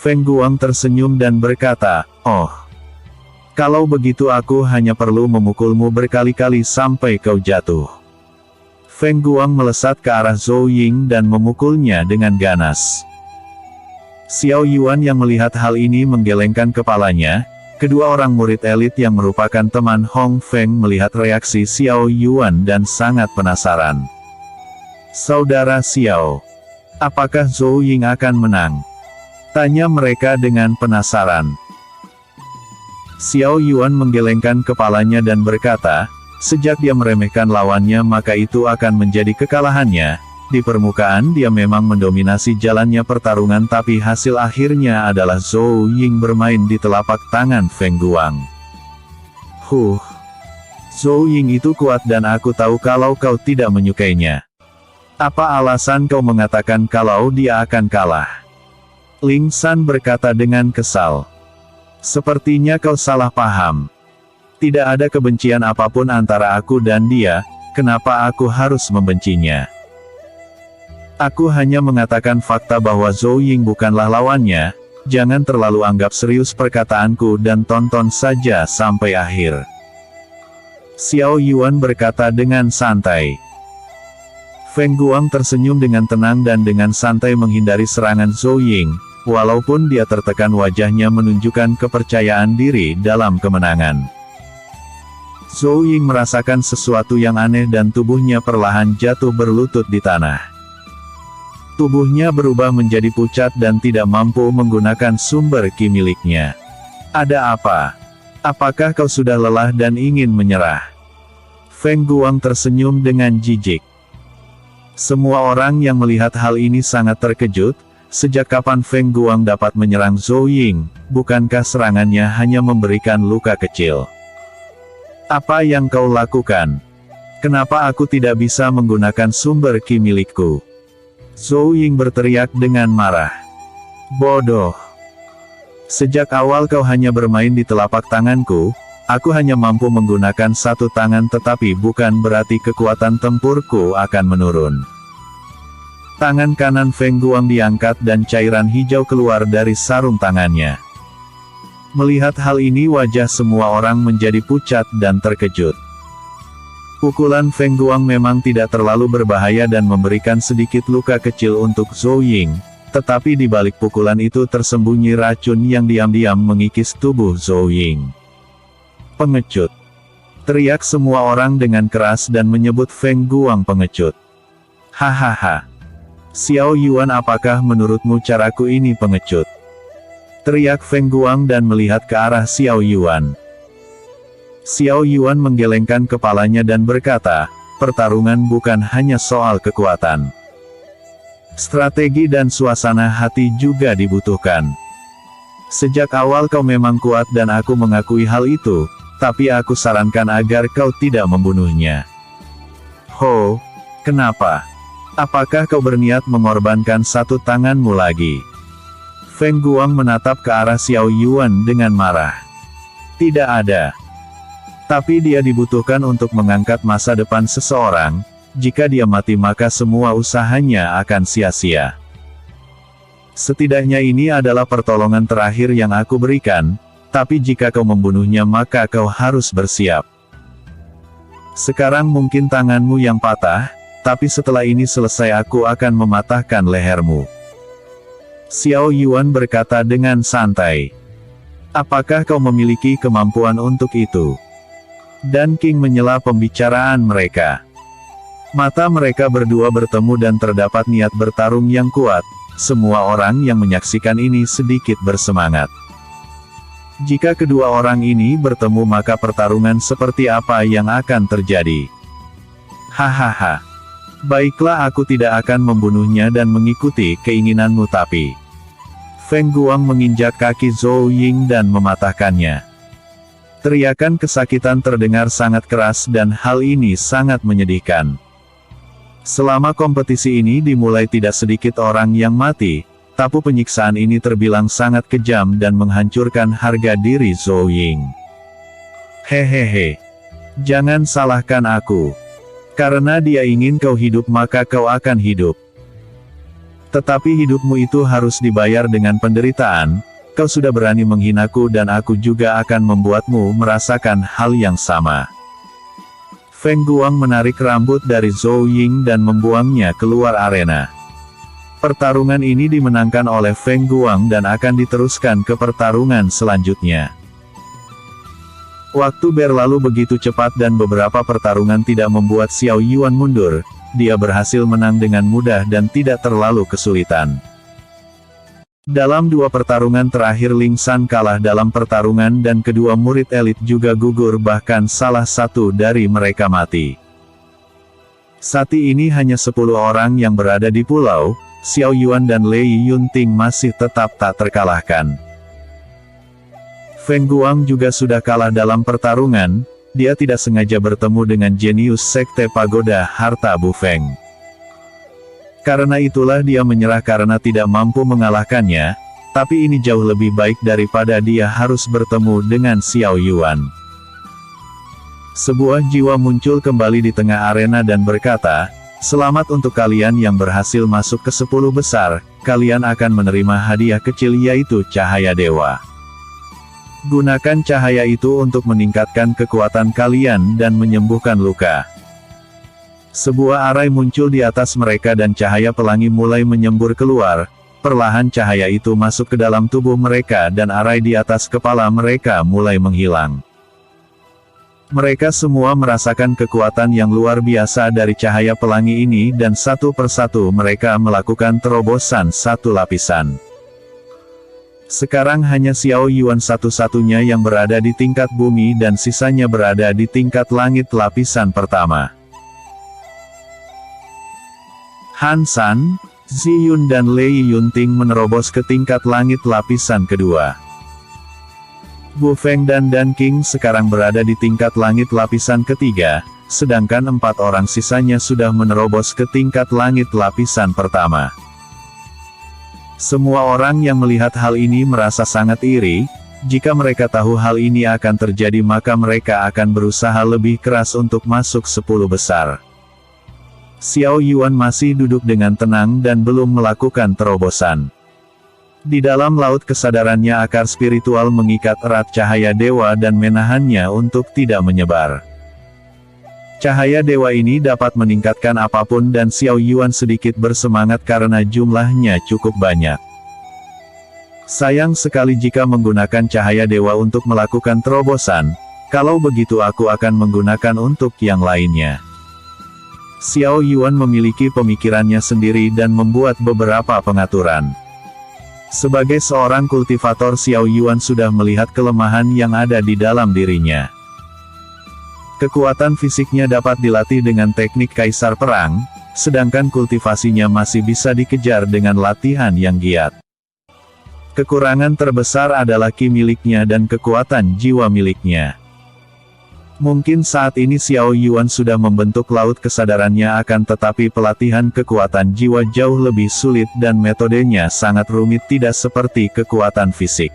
Feng Guang tersenyum dan berkata, "Oh, kalau begitu aku hanya perlu memukulmu berkali-kali sampai kau jatuh." Feng Guang melesat ke arah Zhou Ying dan memukulnya dengan ganas. Xiao Yuan yang melihat hal ini menggelengkan kepalanya. Kedua orang murid elit yang merupakan teman Hong Feng melihat reaksi Xiao Yuan dan sangat penasaran. "Saudara Xiao, apakah Zhou Ying akan menang?" tanya mereka dengan penasaran. Xiao Yuan menggelengkan kepalanya dan berkata, sejak dia meremehkan lawannya maka itu akan menjadi kekalahannya. Di permukaan dia memang mendominasi jalannya pertarungan tapi hasil akhirnya adalah Zhou Ying bermain di telapak tangan Feng Guang. Zhou Ying itu kuat dan aku tahu kalau kau tidak menyukainya. Apa alasan kau mengatakan kalau dia akan kalah? Ling San berkata dengan kesal. Sepertinya kau salah paham. Tidak ada kebencian apapun antara aku dan dia, kenapa aku harus membencinya? Aku hanya mengatakan fakta bahwa Zhou Ying bukanlah lawannya, jangan terlalu anggap serius perkataanku dan tonton saja sampai akhir. Xiao Yuan berkata dengan santai. Feng Guang tersenyum dengan tenang dan dengan santai menghindari serangan Zhou Ying, walaupun dia tertekan wajahnya menunjukkan kepercayaan diri dalam kemenangan. Zhou Ying merasakan sesuatu yang aneh dan tubuhnya perlahan jatuh berlutut di tanah. Tubuhnya berubah menjadi pucat dan tidak mampu menggunakan sumber ki miliknya. Ada apa? Apakah kau sudah lelah dan ingin menyerah? Feng Guang tersenyum dengan jijik. Semua orang yang melihat hal ini sangat terkejut, sejak kapan Feng Guang dapat menyerang Zhou Ying, bukankah serangannya hanya memberikan luka kecil? Apa yang kau lakukan? Kenapa aku tidak bisa menggunakan sumber ki milikku? Zhou Ying berteriak dengan marah. Bodoh. Sejak awal kau hanya bermain di telapak tanganku, aku hanya mampu menggunakan satu tangan tetapi bukan berarti kekuatan tempurku akan menurun. Tangan kanan Feng Guang diangkat dan cairan hijau keluar dari sarung tangannya. Melihat hal ini wajah semua orang menjadi pucat dan terkejut. Pukulan Feng Guang memang tidak terlalu berbahaya dan memberikan sedikit luka kecil untuk Zhou Ying, tetapi di balik pukulan itu tersembunyi racun yang diam-diam mengikis tubuh Zhou Ying. Pengecut! Teriak semua orang dengan keras dan menyebut Feng Guang pengecut. Hahaha! Xiao Yuan, apakah menurutmu caraku ini pengecut? Teriak Feng Guang dan melihat ke arah Xiao Yuan. Xiao Yuan menggelengkan kepalanya dan berkata, pertarungan bukan hanya soal kekuatan. Strategi dan suasana hati juga dibutuhkan. Sejak awal kau memang kuat dan aku mengakui hal itu, tapi aku sarankan agar kau tidak membunuhnya. Kenapa? Apakah kau berniat mengorbankan satu tanganmu lagi? Feng Guang menatap ke arah Xiao Yuan dengan marah. Tidak ada. Tapi dia dibutuhkan untuk mengangkat masa depan seseorang, jika dia mati maka semua usahanya akan sia-sia. Setidaknya ini adalah pertolongan terakhir yang aku berikan, tapi jika kau membunuhnya maka kau harus bersiap. Sekarang mungkin tanganmu yang patah, tapi setelah ini selesai aku akan mematahkan lehermu. Xiao Yuan berkata dengan santai. Apakah kau memiliki kemampuan untuk itu? Dan King menyela pembicaraan mereka. Mata mereka berdua bertemu dan terdapat niat bertarung yang kuat. Semua orang yang menyaksikan ini sedikit bersemangat. Jika kedua orang ini bertemu maka pertarungan seperti apa yang akan terjadi? Hahaha. Baiklah, aku tidak akan membunuhnya dan mengikuti keinginanmu tapi... Feng Guang menginjak kaki Zhou Ying dan mematahkannya. Teriakan kesakitan terdengar sangat keras dan hal ini sangat menyedihkan. Selama kompetisi ini dimulai tidak sedikit orang yang mati, tapi penyiksaan ini terbilang sangat kejam dan menghancurkan harga diri Zhou Ying. Hehehe. Jangan salahkan aku. Karena dia ingin kau hidup maka kau akan hidup. Tetapi hidupmu itu harus dibayar dengan penderitaan. Kau sudah berani menghinaku dan aku juga akan membuatmu merasakan hal yang sama. Feng Guang menarik rambut dari Zhou Ying dan membuangnya keluar arena. Pertarungan ini dimenangkan oleh Feng Guang dan akan diteruskan ke pertarungan selanjutnya. Waktu berlalu begitu cepat dan beberapa pertarungan tidak membuat Xiao Yuan mundur. Dia berhasil menang dengan mudah dan tidak terlalu kesulitan. Dalam dua pertarungan terakhir Ling San kalah dalam pertarungan dan kedua murid elit juga gugur, bahkan salah satu dari mereka mati. Saat ini hanya 10 orang yang berada di pulau. Xiao Yuan dan Lei Yunting masih tetap tak terkalahkan. Feng Guang juga sudah kalah dalam pertarungan. Dia tidak sengaja bertemu dengan jenius Sekte Pagoda Harta Bu Feng. Karena itulah dia menyerah karena tidak mampu mengalahkannya, tapi ini jauh lebih baik daripada dia harus bertemu dengan Xiao Yuan. Sebuah jiwa muncul kembali di tengah arena dan berkata, "Selamat untuk kalian yang berhasil masuk ke 10 besar, kalian akan menerima hadiah kecil yaitu cahaya dewa. Gunakan cahaya itu untuk meningkatkan kekuatan kalian dan menyembuhkan luka." Sebuah arai muncul di atas mereka dan cahaya pelangi mulai menyembur keluar. Perlahan cahaya itu masuk ke dalam tubuh mereka dan arai di atas kepala mereka mulai menghilang. Mereka semua merasakan kekuatan yang luar biasa dari cahaya pelangi ini dan satu persatu mereka melakukan terobosan satu lapisan. Sekarang hanya Xiao Yuan satu-satunya yang berada di tingkat bumi dan sisanya berada di tingkat langit lapisan pertama. Han San, Ziyun dan Lei Yunting menerobos ke tingkat langit lapisan kedua. Bu Feng dan Dan King sekarang berada di tingkat langit lapisan ketiga, sedangkan 4 orang sisanya sudah menerobos ke tingkat langit lapisan pertama. Semua orang yang melihat hal ini merasa sangat iri. Jika mereka tahu hal ini akan terjadi maka mereka akan berusaha lebih keras untuk masuk 10 besar. Xiao Yuan masih duduk dengan tenang dan belum melakukan terobosan. Di dalam laut kesadarannya akar spiritual mengikat erat cahaya dewa dan menahannya untuk tidak menyebar. Cahaya dewa ini dapat meningkatkan apapun dan Xiao Yuan sedikit bersemangat karena jumlahnya cukup banyak. Sayang sekali jika menggunakan cahaya dewa untuk melakukan terobosan, kalau begitu aku akan menggunakan untuk yang lainnya. Xiao Yuan memiliki pemikirannya sendiri dan membuat beberapa pengaturan. Sebagai seorang kultivator Xiao Yuan sudah melihat kelemahan yang ada di dalam dirinya. Kekuatan fisiknya dapat dilatih dengan teknik kaisar perang, sedangkan kultivasinya masih bisa dikejar dengan latihan yang giat. Kekurangan terbesar adalah ki miliknya dan kekuatan jiwa miliknya. Mungkin saat ini Xiao Yuan sudah membentuk laut kesadarannya akan tetapi pelatihan kekuatan jiwa jauh lebih sulit dan metodenya sangat rumit tidak seperti kekuatan fisik.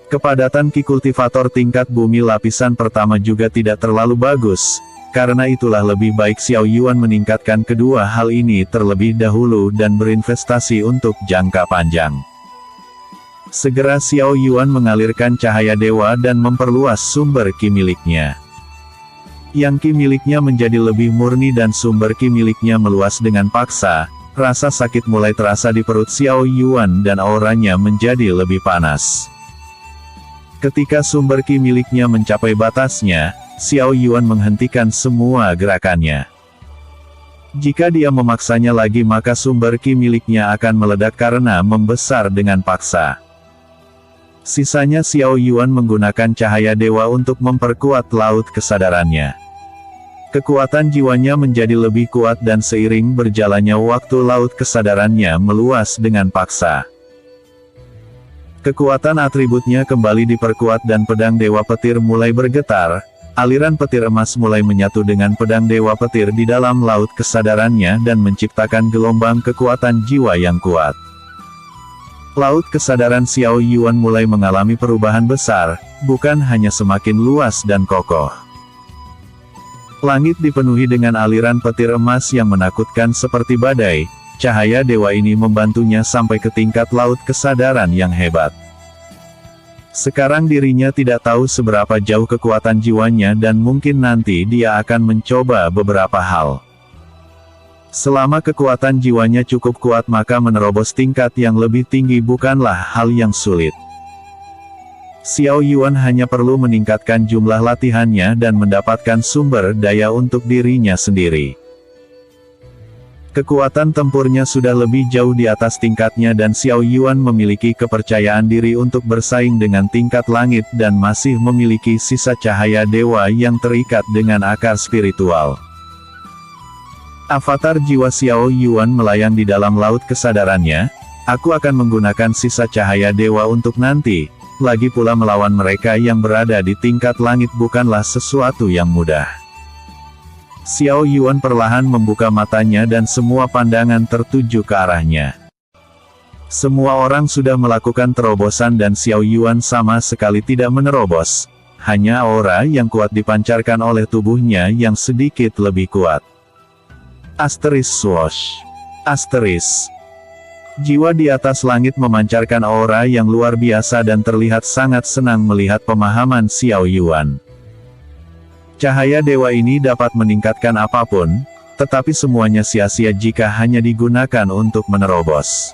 Kepadatan ki kultivator tingkat bumi lapisan pertama juga tidak terlalu bagus, karena itulah lebih baik Xiao Yuan meningkatkan kedua hal ini terlebih dahulu dan berinvestasi untuk jangka panjang. Segera Xiao Yuan mengalirkan cahaya dewa dan memperluas sumber ki miliknya. Yang ki miliknya menjadi lebih murni dan sumber ki miliknya meluas dengan paksa, rasa sakit mulai terasa di perut Xiao Yuan dan auranya menjadi lebih panas. Ketika sumber ki miliknya mencapai batasnya, Xiao Yuan menghentikan semua gerakannya. Jika dia memaksanya lagi maka sumber ki miliknya akan meledak karena membesar dengan paksa. Sisanya Xiao Yuan menggunakan cahaya dewa untuk memperkuat laut kesadarannya. Kekuatan jiwanya menjadi lebih kuat dan seiring berjalannya waktu laut kesadarannya meluas dengan paksa. Kekuatan atributnya kembali diperkuat dan pedang Dewa Petir mulai bergetar, aliran petir emas mulai menyatu dengan pedang Dewa Petir di dalam laut kesadarannya dan menciptakan gelombang kekuatan jiwa yang kuat. Laut kesadaran Xiao Yuan mulai mengalami perubahan besar, bukan hanya semakin luas dan kokoh. Langit dipenuhi dengan aliran petir emas yang menakutkan seperti badai, cahaya dewa ini membantunya sampai ke tingkat laut kesadaran yang hebat. Sekarang dirinya tidak tahu seberapa jauh kekuatan jiwanya dan mungkin nanti dia akan mencoba beberapa hal. Selama kekuatan jiwanya cukup kuat maka menerobos tingkat yang lebih tinggi bukanlah hal yang sulit. Xiao Yuan hanya perlu meningkatkan jumlah latihannya dan mendapatkan sumber daya untuk dirinya sendiri. Kekuatan tempurnya sudah lebih jauh di atas tingkatnya dan Xiao Yuan memiliki kepercayaan diri untuk bersaing dengan tingkat langit dan masih memiliki sisa cahaya dewa yang terikat dengan akar spiritual. Avatar jiwa Xiao Yuan melayang di dalam laut kesadarannya. Aku akan menggunakan sisa cahaya dewa untuk nanti. Lagi pula melawan mereka yang berada di tingkat langit bukanlah sesuatu yang mudah. Xiao Yuan perlahan membuka matanya dan semua pandangan tertuju ke arahnya. Semua orang sudah melakukan terobosan dan Xiao Yuan sama sekali tidak menerobos. Hanya aura yang kuat dipancarkan oleh tubuhnya yang sedikit lebih kuat. Asteris swoosh. Asteris. Jiwa di atas langit memancarkan aura yang luar biasa dan terlihat sangat senang melihat pemahaman Xiao Yuan. Cahaya dewa ini dapat meningkatkan apapun, tetapi semuanya sia-sia jika hanya digunakan untuk menerobos.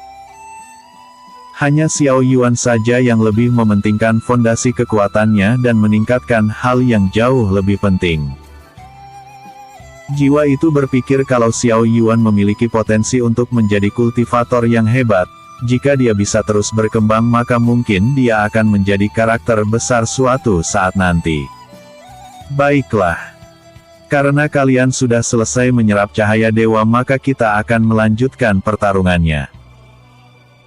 Hanya Xiao Yuan saja yang lebih mementingkan fondasi kekuatannya dan meningkatkan hal yang jauh lebih penting. Jiwa itu berpikir kalau Xiao Yuan memiliki potensi untuk menjadi kultivator yang hebat. Jika dia bisa terus berkembang maka mungkin dia akan menjadi karakter besar suatu saat nanti. Baiklah. Karena kalian sudah selesai menyerap cahaya dewa maka kita akan melanjutkan pertarungannya.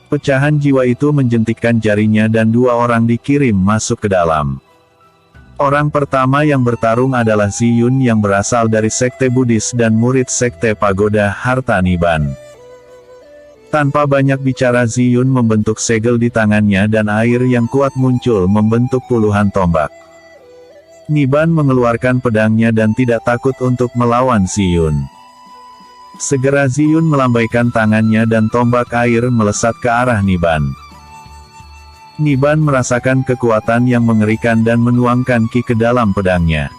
Pecahan jiwa itu menjentikkan jarinya dan dua orang dikirim masuk ke dalam. Orang pertama yang bertarung adalah Ziyun yang berasal dari sekte Buddhis dan murid sekte Pagoda Harta Niban. Tanpa banyak bicara Ziyun membentuk segel di tangannya dan air yang kuat muncul membentuk puluhan tombak. Niban mengeluarkan pedangnya dan tidak takut untuk melawan Ziyun. Segera Ziyun melambaikan tangannya dan tombak air melesat ke arah Niban. Niban merasakan kekuatan yang mengerikan dan menuangkan ki ke dalam pedangnya.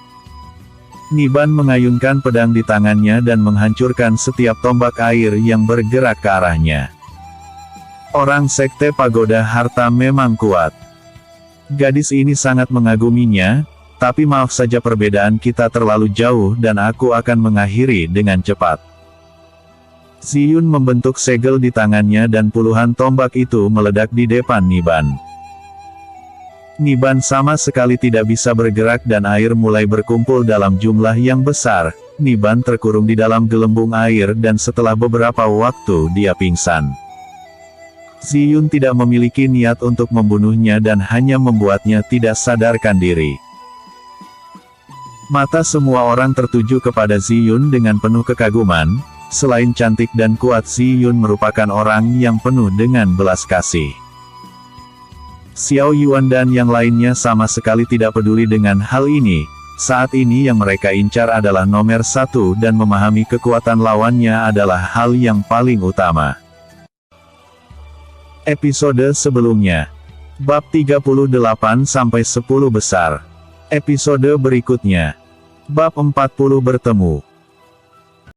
Niban mengayunkan pedang di tangannya dan menghancurkan setiap tombak air yang bergerak ke arahnya. Orang sekte Pagoda Harta memang kuat. Gadis ini sangat mengaguminya, tapi maaf saja perbedaan kita terlalu jauh dan aku akan mengakhiri dengan cepat. Ziyun membentuk segel di tangannya dan puluhan tombak itu meledak di depan Niban. Niban sama sekali tidak bisa bergerak dan air mulai berkumpul dalam jumlah yang besar. Niban terkurung di dalam gelembung air dan setelah beberapa waktu dia pingsan. Ziyun tidak memiliki niat untuk membunuhnya dan hanya membuatnya tidak sadarkan diri. Mata semua orang tertuju kepada Ziyun dengan penuh kekaguman. Selain cantik dan kuat Ziyun merupakan orang yang penuh dengan belas kasih. Xiao Yuan dan yang lainnya sama sekali tidak peduli dengan hal ini. Saat ini yang mereka incar adalah nomor satu dan memahami kekuatan lawannya adalah hal yang paling utama. Episode sebelumnya. Bab 38-10 besar. Episode berikutnya. Bab 40 bertemu.